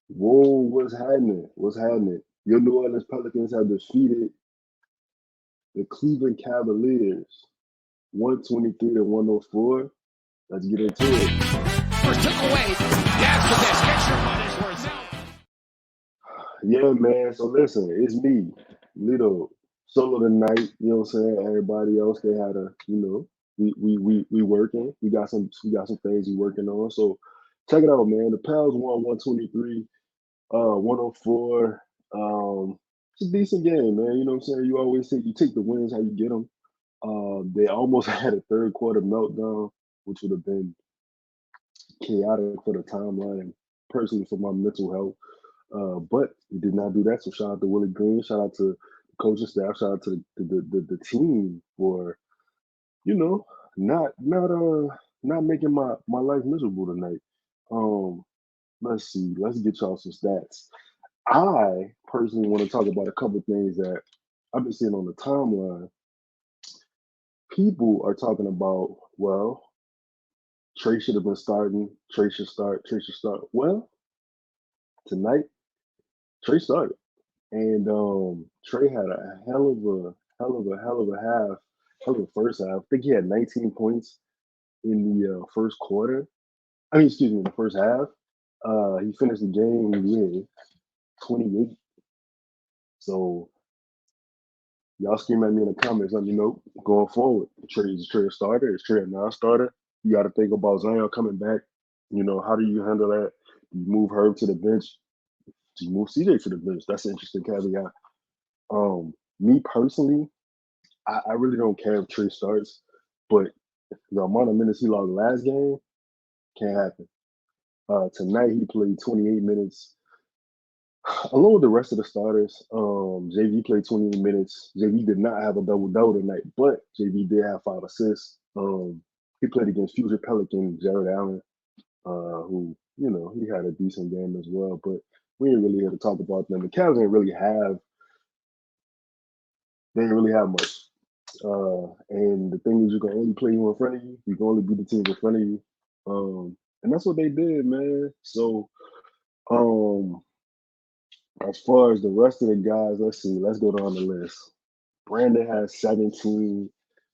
Whoa, what's happening? What's happening? Your New Orleans Pelicans have defeated the Cleveland Cavaliers 123 to 104. Let's get into it. First took away. Dance with this. Get your money's worth. Yeah, man. So listen, it's me, little solo tonight. You know what I'm saying? Everybody else, they had a, we working. We got some things we working on. So check it out, man. The Pels won 123, 104. It's a decent game, man. You know what I'm saying? You always think you take the wins how you get them. They almost had a third quarter meltdown, which would have been chaotic for the timeline and personally for my mental health. But he did not do that. So shout out to Willie Green. Shout out to the coaching staff. Shout out to the team for you know not making my life miserable tonight. Um, let's see. Let's get y'all some stats. I personally want to talk about a couple things that I've been seeing on the timeline. People are talking about, well, Trey should have been starting. Trey should start. Trey should start. Well, tonight Trey started, and Trey had a hell of a half, hell of a first half. I think he had 19 points in the first quarter. I mean, excuse me, in the first half. He finished the game with 28. So y'all scream at me in the comments. Let me know going forward. Is Trey a starter? Is Trey a non-starter? You got to think about Zion coming back. How do you handle that? Do you move Herb to the bench? Do you move CJ to the bench? That's an interesting caveat. Me personally, I really don't care if Trey starts, but the amount of minutes he logged last game can't happen. Tonight he played 28 minutes along with the rest of the starters. JV played 28 minutes. JV did not have a double double tonight, but JV did have 5 assists. He played against future Pelican Jared Allen, who he had a decent game as well. But we ain't really here to talk about them. The Cavs didn't really have much. And the thing is, you can only play who in front of you. You can only beat the teams in front of you. And that's what they did, man. So, um, as far as the rest of the guys, let's see. Let's go down the list. Brandon has 17.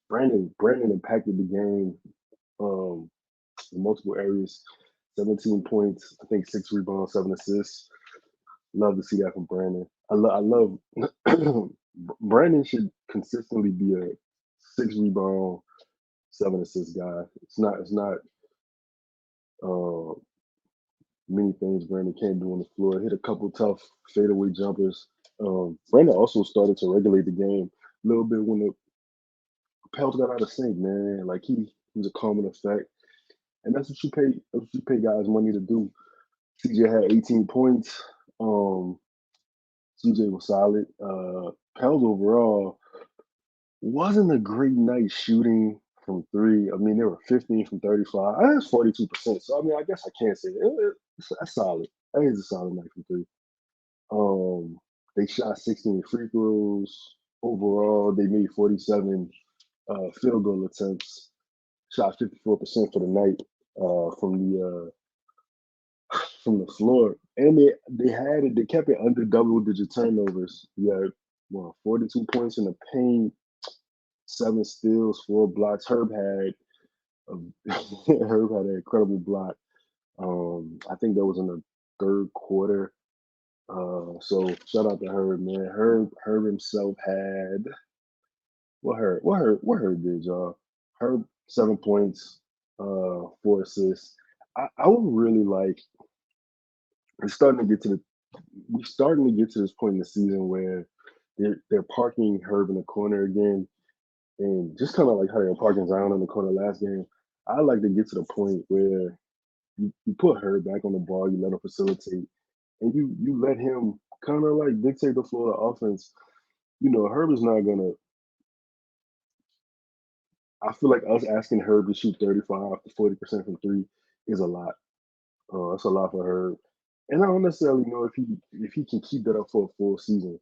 Brandon impacted the game in multiple areas. 17 points, I think 6 rebounds, 7 assists. Love to see that from Brandon. I love Brandon should consistently be a 6 rebound, 7 assist guy. It's not uh, many things Brandon can't do on the floor. Hit a couple tough fadeaway jumpers. Brandon also started to regulate the game a little bit when the Pels got out of sync, man. Like he was a calming effect. And that's what you pay guys money to do. CJ had 18 points. Um, CJ was solid. Pels overall wasn't a great night shooting from three. I mean, they were 15 from 35. That's 42%. So I mean, I guess I can't say that's solid. That is a solid night from three. They shot 16 free throws. Overall, they made 47 field goal attempts. Shot 54% for the night from the floor, and they kept it under double digit turnovers. You had 42 points in the paint, 7 steals, 4 blocks. Herb had an incredible block. I think that was in the third quarter. So shout out to Herb, man. Herb himself had what Herb did, y'all. Herb 7 points, 4 assists. I would really like. It's starting to get to the we're starting to get to this point in the season where they're parking Herb in the corner again, and just kind of like how they were parking Zion in the corner last game. I like to get to the point where you put Herb back on the ball, you let him facilitate, and you let him kind of like dictate the flow of the offense. Herb is not gonna. I feel like us asking Herb to shoot 35 to 40% from three is a lot. That's a lot for Herb, and I don't necessarily know if he can keep that up for a full season.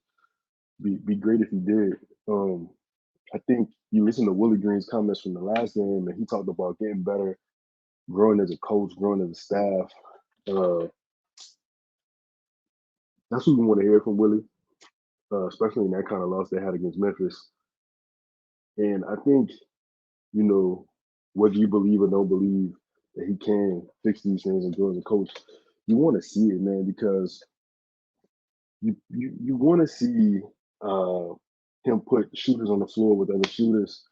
Be great if he did. I think you listen to Willie Green's comments from the last game, and he talked about getting better, growing as a coach, growing as a staff. Uh, That's what we want to hear from Willie, especially in that kind of loss they had against Memphis. And I think, you know, whether you believe or don't believe that he can fix these things and grow as a coach, you want to see it, man, because you want to see uh, him put shooters on the floor with other shooters.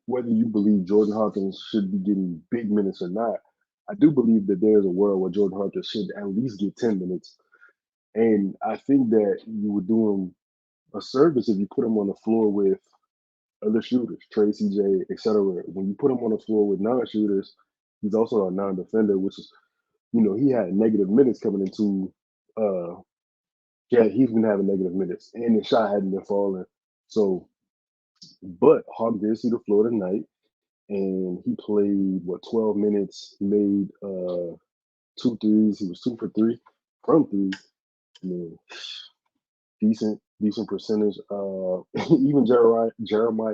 Whether you believe Jordan Hawkins should be getting big minutes or not, I do believe that there's a world where Jordan Hawkins should at least get 10 minutes. And I think that you would do him a service if you put him on the floor with other shooters, Trey, CJ, etc. When you put him on the floor with non-shooters, he's also a non-defender, which is, he had negative minutes coming into uh, yeah, he's been having negative minutes, and his shot hadn't been falling. So, but Hawk did see the floor tonight, and he played 12 minutes. He made two threes. He was 2 for 3 from three. I mean, decent percentage. Even Jeremiah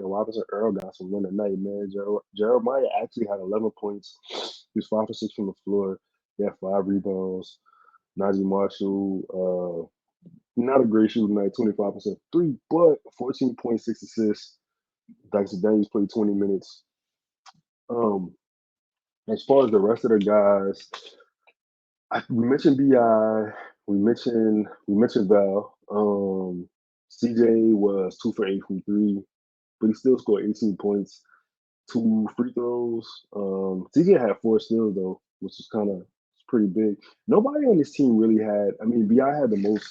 Robinson Earl got some win tonight, man. Jeremiah actually had 11 points. He was 5 for 6 from the floor. He had 5 rebounds. Najee Marshall. Not a great shooting night, 25% three, but 14.6 assists. Dyson Daniels played 20 minutes. Um, as far as the rest of the guys, we mentioned Bi, we mentioned Val. CJ was 2 for 8 from three, but he still scored 18 points, 2 free throws. CJ had 4 steals though, which is kind of pretty big. Nobody on this team really had. I mean, Bi had the most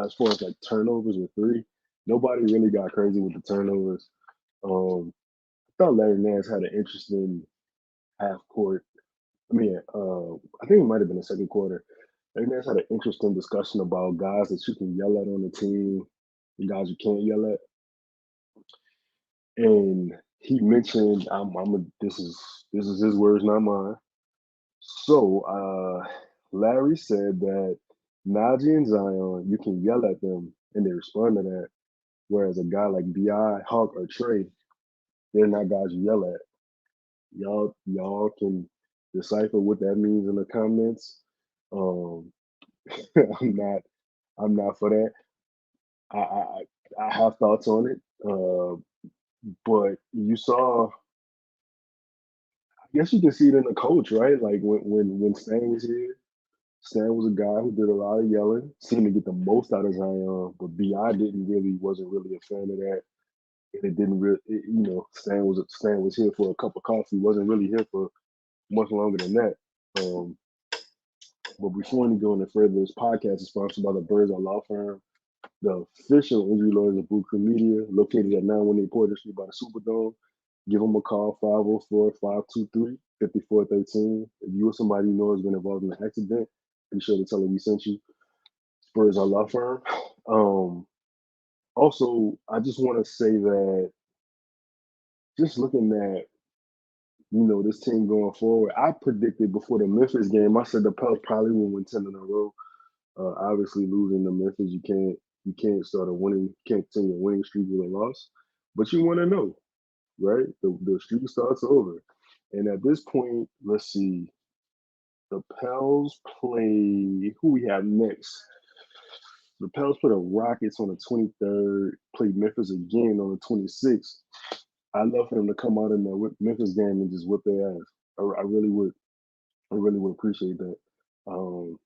as far as like turnovers with 3. Nobody really got crazy with the turnovers. Um, I thought Larry Nance had an interesting half court. I think it might have been the second quarter. Larry Nance had an interesting discussion about guys that you can yell at on the team and guys you can't yell at. And he mentioned, this is his words, not mine. So Larry said that Najee and Zion, you can yell at them and they respond to that. Whereas a guy like Bi, Hawk, or Trey, they're not guys you yell at. Y'all can decipher what that means in the comments. Um, I'm not I'm not for that. I I have thoughts on it. But you saw, I guess you can see it in the coach, right? Like when Stan was here, Stan was a guy who did a lot of yelling, seemed to get the most out of Zion, but Bi wasn't really a fan of that. And it didn't really, Stan was here for a cup of coffee, wasn't really here for much longer than that. Um, but before we go any further, this podcast is sponsored by the Birds Law Firm, the official injury lawyers of Blue Crew Media, located at 918 Porter Street by the Superdome. Give them a call, 504-523-5413. If you or somebody you know has been involved in an accident, be sure to tell them we sent you. Spurs our law firm. Um, Also, I just want to say that just looking at this team going forward, I predicted before the Memphis game. I said the Pels probably will win 10 in a row. Obviously, losing to Memphis, you can't start a winning, can't continue a winning streak with a loss. But you want to know, right? The streak starts over, and at this point, let's see. The Pels play who we have next. The Pels play the Rockets on the 23rd. Play Memphis again on the 26th. I'd love for them to come out in the Memphis game and just whip their ass. I really would. I really would appreciate that. Um,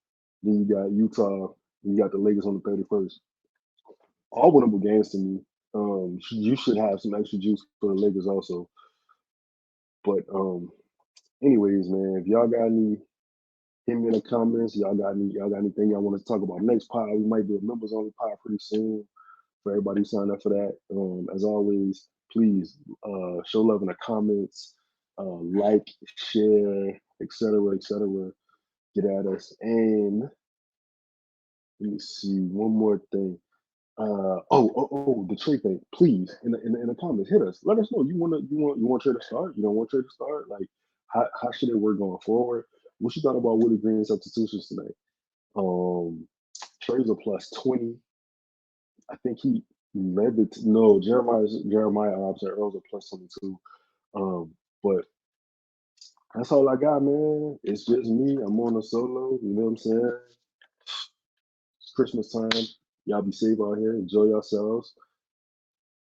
then you got Utah. And you got the Lakers on the 31st. All winnable games to me. You should have some extra juice for the Lakers also. But anyways, man, if y'all got any, hit me in the comments. Y'all got anything y'all want to talk about next pod? We might do a members only pod pretty soon for everybody who signed up for that. As always, please show love in the comments, like, share, etc., etc. Get at us. And let me see one more thing. The trade thing. Please, in the comments, hit us. Let us know. You want Trey to start? You don't want Trey to start? Like, how should it work going forward? What you thought about Willie Green's substitutions tonight? Um, Trey's a +20. I think he led the no Jeremiah Robinson Earl's a +22. But that's all I got, man. It's just me. I'm on a solo. You know what I'm saying? Christmas time. Y'all be safe out here. Enjoy yourselves.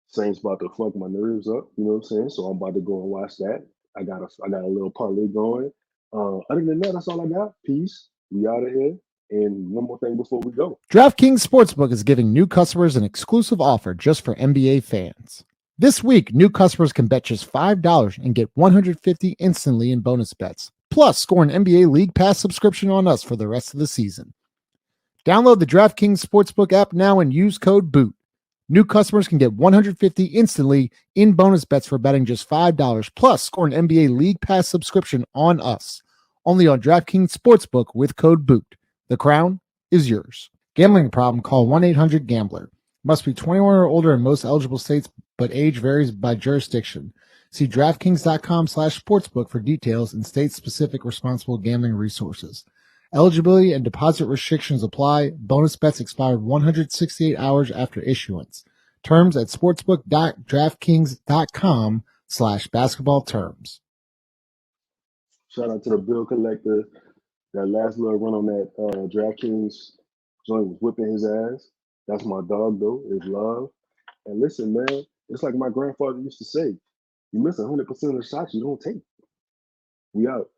Saints about to fuck my nerves up. You know what I'm saying? So I'm about to go and watch that. I got a little parlay going. Other than that, that's all I got. Peace. We out of here. And one more thing before we go. DraftKings Sportsbook is giving new customers an exclusive offer just for NBA fans. This week, new customers can bet just $5 and get $150 instantly in bonus bets. Plus, score an NBA League Pass subscription on us for the rest of the season. Download the DraftKings Sportsbook app now and use code BOOT. New customers can get $150 instantly in bonus bets for betting just $5. Plus, score an NBA League Pass subscription on us. Only on DraftKings Sportsbook with code BOOT. The crown is yours. Gambling problem? Call 1-800-GAMBLER. Must be 21 or older in most eligible states, but age varies by jurisdiction. See DraftKings.com/sportsbook for details and state-specific responsible gambling resources. Eligibility and deposit restrictions apply. Bonus bets expired 168 hours after issuance. Terms at sportsbook.draftkings.com/basketball terms. Shout out to the bill collector. That last little run on that DraftKings joint was whipping his ass. That's my dog, though. It's love. And listen, man, it's like my grandfather used to say, you miss 100% of the shots you don't take. We out.